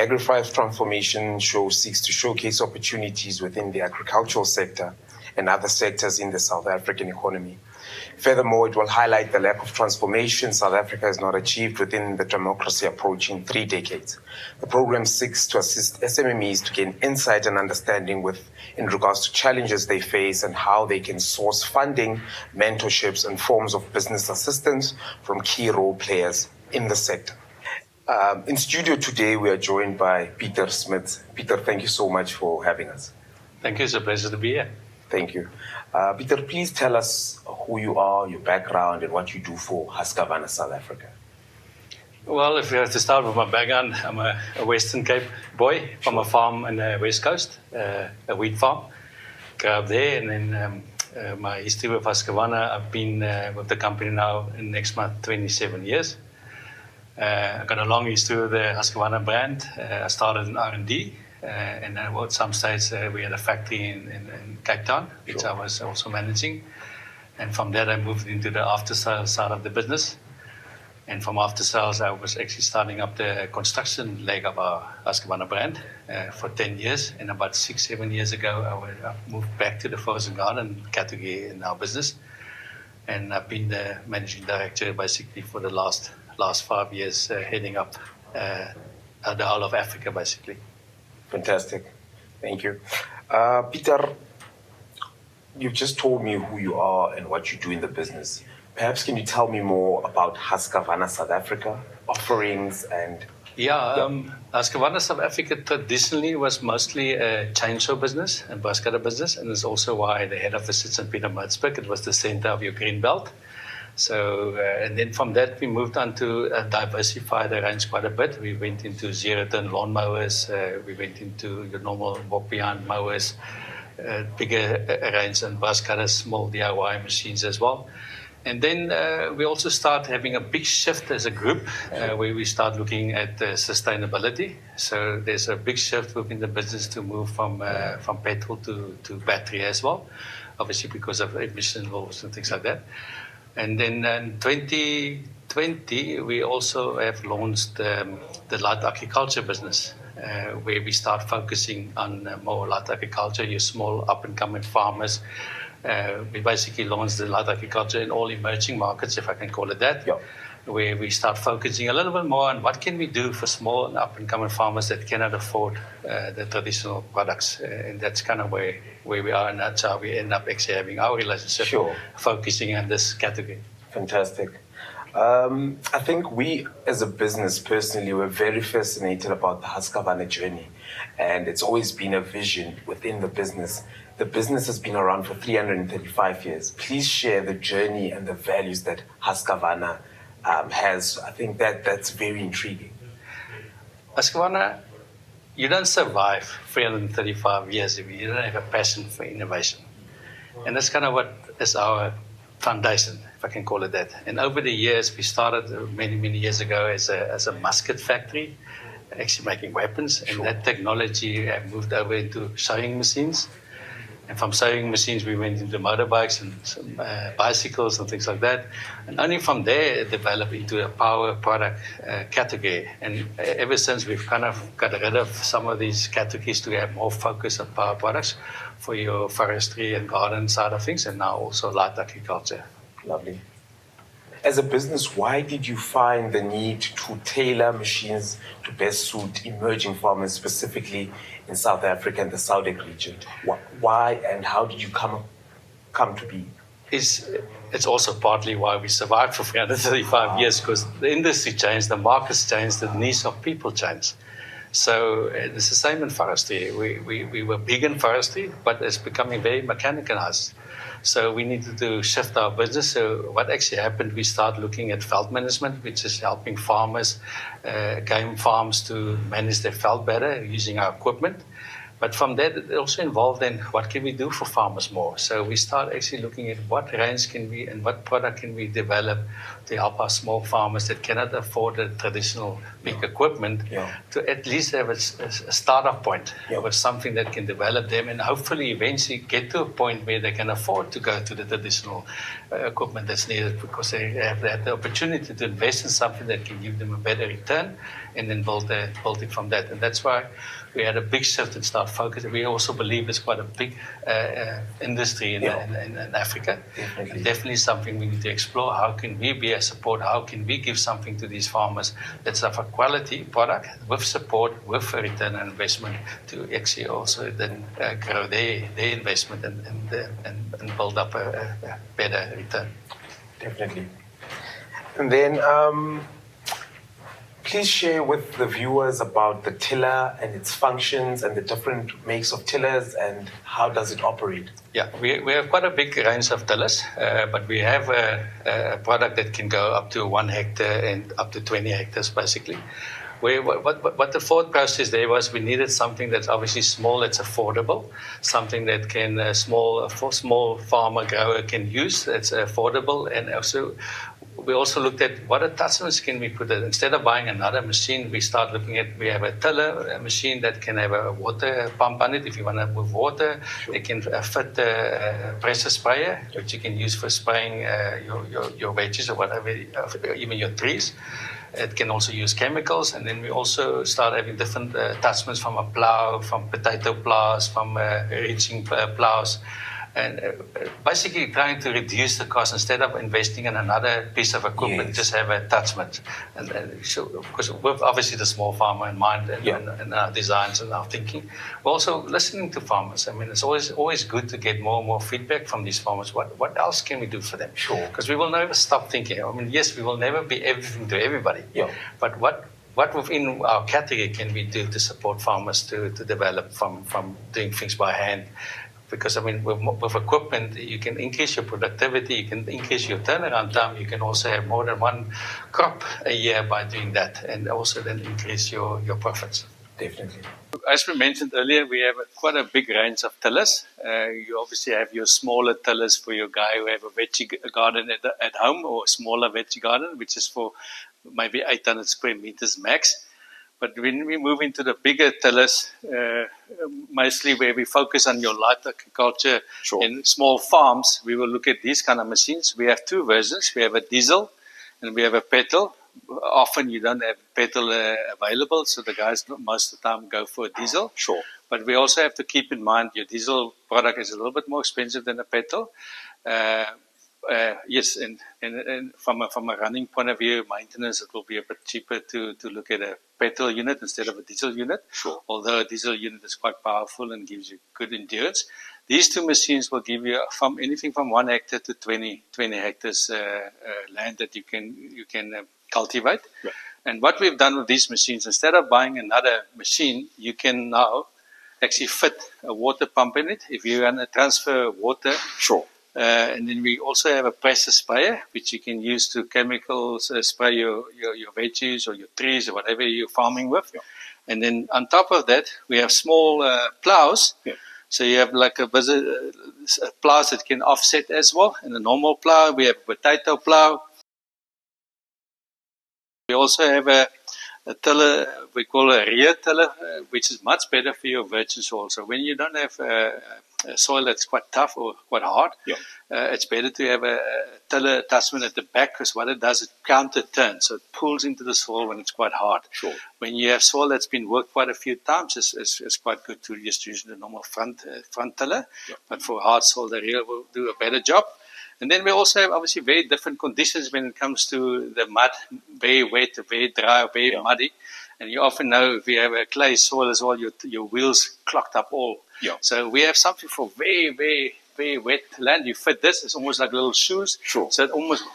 AGRI transformation show seeks to showcase opportunities within the agricultural sector and other sectors in the South African economy. Furthermore, it will highlight the lack of transformation South Africa has not achieved within the democracy approach in 3 decades. The program seeks to assist SMMEs to gain insight and understanding in regards to challenges they face and how they can source funding, mentorships, and forms of business assistance from key role players in the sector. In studio today, we are joined by Peter Smith. Peter, thank you so much for having us. Thank you. It's a pleasure to be here. Thank you. Peter, please tell us who you are, your background, and what you do for Husqvarna South Africa. Well, if you have to start with my background, I'm a Western Cape boy from a farm in the West Coast, a wheat farm. Grew up there, and then my history with Husqvarna, I've been with the company now in next month 27 years. I've got a long history with the Husqvarna brand. I started in R&D. And at some stage, we had a factory in Cape Town, which I was also managing. And from that, I moved into the after-sales side of the business. And from after-sales, I was actually starting up the construction leg of our Husqvarna brand for 10 years. And about 6-7 years ago, I moved back to the forest and garden category in our business. And I've been the managing director basically for the last 5 years, heading up the whole of Africa, basically. Fantastic. Thank you. Peter, you've just told me who you are and what you do in the business. Perhaps can you tell me more about Husqvarna South Africa, offerings and... Husqvarna South Africa traditionally was mostly a chainsaw business and brush cutter business, and it's also why the head office sits in Pietermaritzburg. It was the center of your green belt. So, and then from that, we moved on to diversify the range quite a bit. We went into zero-turn lawn mowers. We went into your normal walk-behind mowers, bigger range and brush cutters, small DIY machines as well. And then we also start having a big shift as a group where we start looking at sustainability. So there's a big shift within the business to move from petrol to battery as well, obviously because of emission laws and things like that. And then in 2020, we also have launched the light agriculture business, where we start focusing on more light agriculture, your small up-and-coming farmers. We basically launched the light agriculture in all emerging markets, if I can call it that, where we start focusing a little bit more on what can we do for small and up-and-coming farmers that cannot afford the traditional products. And that's kind of where we are, and that's how we end up actually having our relationship, focusing on this category. Fantastic. I think we, as a business, personally, we're very fascinated about the Husqvarna journey. And it's always been a vision within the business. The business has been around for 335 years. Please share the journey and the values that Husqvarna has. I think that's very intriguing. Husqvarna, you don't survive 335 years if you don't have a passion for innovation. And that's kind of what is our foundation, if I can call it that. And over the years, we started many, many years ago as a musket factory, actually making weapons. And that technology moved over into sewing machines. And from sewing machines, we went into motorbikes and some bicycles and things like that. And only from there, it developed into a power product category. And ever since, we've kind of got rid of some of these categories to have more focus on power products for your forestry and garden side of things, and now also light agriculture. Lovely. As a business, why did you find the need to tailor machines to best suit emerging farmers, specifically in South Africa and the SADC region? Why and how did you come to be? It's also partly why we survived for 335 years, because the industry changed, the markets changed, the needs of people changed. So it's the same in forestry. We were big in forestry, but it's becoming very mechanized. So we needed to shift our business. So what actually happened, we started looking at veld management, which is helping farmers, game farms to manage their veld better using our equipment. But from that, it also involved then what can we do for farmers more? So we start actually looking at what range can we and what product can we develop to help our small farmers that cannot afford the traditional big equipment to at least have a startup point with something that can develop them and hopefully eventually get to a point where they can afford to go to the traditional equipment that's needed, because they have the opportunity to invest in something that can give them a better return and then build it from that. And that's why we had a big shift and start focusing. We also believe it's quite a big industry in Africa. Definitely something we need to explore. How can we be a support? How can we give something to these farmers that's of a quality product with support, with a return on investment to actually also then grow their investment and build up a better return. Definitely. And then please share with the viewers about the tiller and its functions and the different makes of tillers and how does it operate? Yeah, we have quite a big range of tillers, but we have a product that can go up to 1 hectare and up to 20 hectares basically. What the thought process there was, we needed something that's obviously small, that's affordable, something that can small farmer grower can use, that's affordable, and also we also looked at what attachments can we put in. Instead of buying another machine, we start looking at, we have a tiller machine that can have a water pump on it if you want to move water. Sure. It can fit a pressure sprayer, which you can use for spraying your veggies or whatever, even your trees. It can also use chemicals, and then we also start having different attachments from a plow, from potato plows, from reaching plows, and basically trying to reduce the cost instead of investing in another piece of equipment. Yes. Just have an attachment, and so because with obviously the small farmer in mind and our designs and our thinking, we're also listening to farmers. I mean, it's always good to get more and more feedback from these farmers. What else can we do for them? Sure. Because we will never stop thinking. I mean, yes, we will never be everything to everybody. Yeah. But what within our category can we do to support farmers to develop from doing things by hand? Because, I mean, with equipment, you can increase your productivity, you can increase your turnaround time, you can also have more than one crop a year by doing that, and also then increase your profits. Definitely. As we mentioned earlier, we have quite a big range of tillers. You obviously have your smaller tillers for your guy who have a veggie garden at home, or a smaller veggie garden, which is for maybe 800 square meters max. But when we move into the bigger tillers, mostly where we focus on your light agriculture and small farms, we will look at these kind of machines. We have two versions. We have a diesel and we have a petrol. Often you don't have petrol available, so the guys most of the time go for a diesel. Sure. But we also have to keep in mind your diesel product is a little bit more expensive than a petrol. Yes, and from a running point of view, maintenance, it will be a bit cheaper to look at a petrol unit instead of a diesel unit. Sure. Although a diesel unit is quite powerful and gives you good endurance. These two machines will give you from anything from 1 hectare to 20 hectares land that you can cultivate. Yeah. And what we've done with these machines, instead of buying another machine, you can now actually fit a water pump in it if you want to transfer water. Sure. And then we also have a pressure sprayer, which you can use to chemicals, spray your veggies or your trees or whatever you're farming with. Yeah. And then on top of that, we have small plows. Yeah. So you have like a plows that can offset as well. And a normal plow, we have a potato plow. We also have a tiller, we call a rear tiller, which is much better for your virgin soil. So when you don't have a soil that's quite tough or quite hard, it's better to have a tiller attachment at the back, because what it does, it counter turns. So it pulls into the soil when it's quite hard. Sure. When you have soil that's been worked quite a few times, it's quite good to just use the normal front tiller. Yeah. But for hard soil, the rear will do a better job. And then we also have obviously very different conditions when it comes to the mud, very wet, very dry, very muddy. And you often know if you have a clay soil as well, your wheels clogged up all. Yeah. So we have something for very, very, very wet land. You fit this, it's almost like little shoes. Sure. So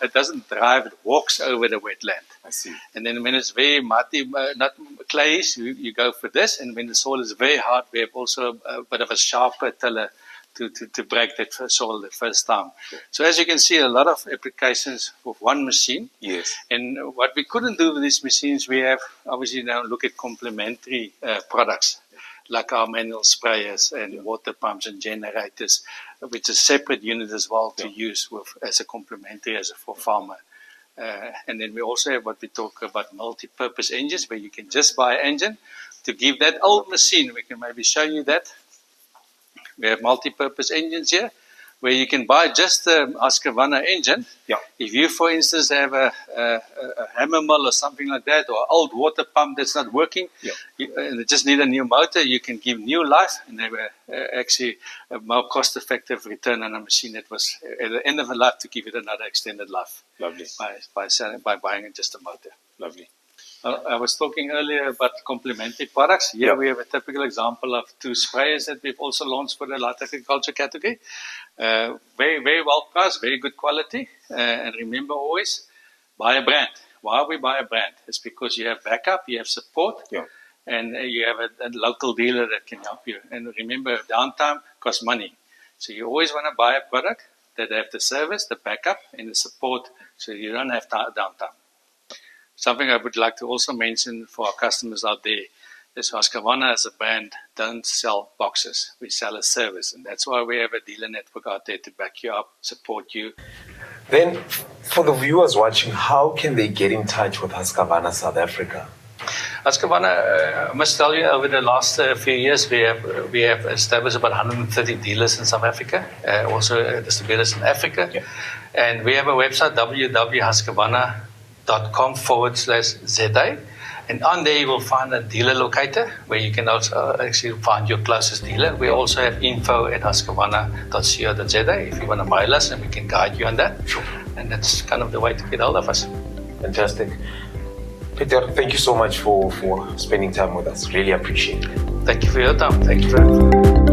it doesn't drive, it walks over the wet land. I see. And then when it's very muddy, not clay, you go for this. And when the soil is very hard, we have also a bit of a sharper tiller to break that soil the first time. Sure. So as you can see, a lot of applications with one machine. Yes. And what we couldn't do with these machines, we have obviously now look at complementary products, like our manual sprayers and water pumps and generators, which is a separate unit as well to use as a complementary for farmer. And then we also have what we talk about multi-purpose engines, where you can just buy an engine to give that old machine. We can maybe show you that. We have multi-purpose engines here, where you can buy just the Husqvarna engine. Yeah. If you, for instance, have a hammer mill or something like that, or an old water pump that's not working, and they just need a new motor, you can give new life, and they were actually a more cost-effective return on a machine that was at the end of the life to give it another extended life. Lovely. By buying just a motor. Lovely. I was talking earlier about complementary products. Here we have a typical example of 2 sprayers that we've also launched for the light agriculture category. Very, very well priced, very good quality. And remember always, buy a brand. Why we buy a brand? It's because you have backup, you have support, and you have a local dealer that can help you. And remember, downtime costs money. So you always want to buy a product that have the service, the backup, and the support, so you don't have downtime. Something I would like to also mention for our customers out there is Husqvarna as a brand don't sell boxes. We sell a service, and that's why we have a dealer network out there to back you up, support you. Then, for the viewers watching, how can they get in touch with Husqvarna South Africa? Husqvarna, I must tell you, over the last few years, we have established about 130 dealers in South Africa, also distributors in Africa. And we have a website, www.husqvarna.com/ZA. And on there, you will find a dealer locator where you can also actually find your closest dealer. We also have info@husqvarna.co.za if you want to mail us, and we can guide you on that. Sure. And that's kind of the way to get hold of us. Fantastic. Peter, thank you so much for spending time with us. Really appreciate it. Thank you for your time. Thank you very much.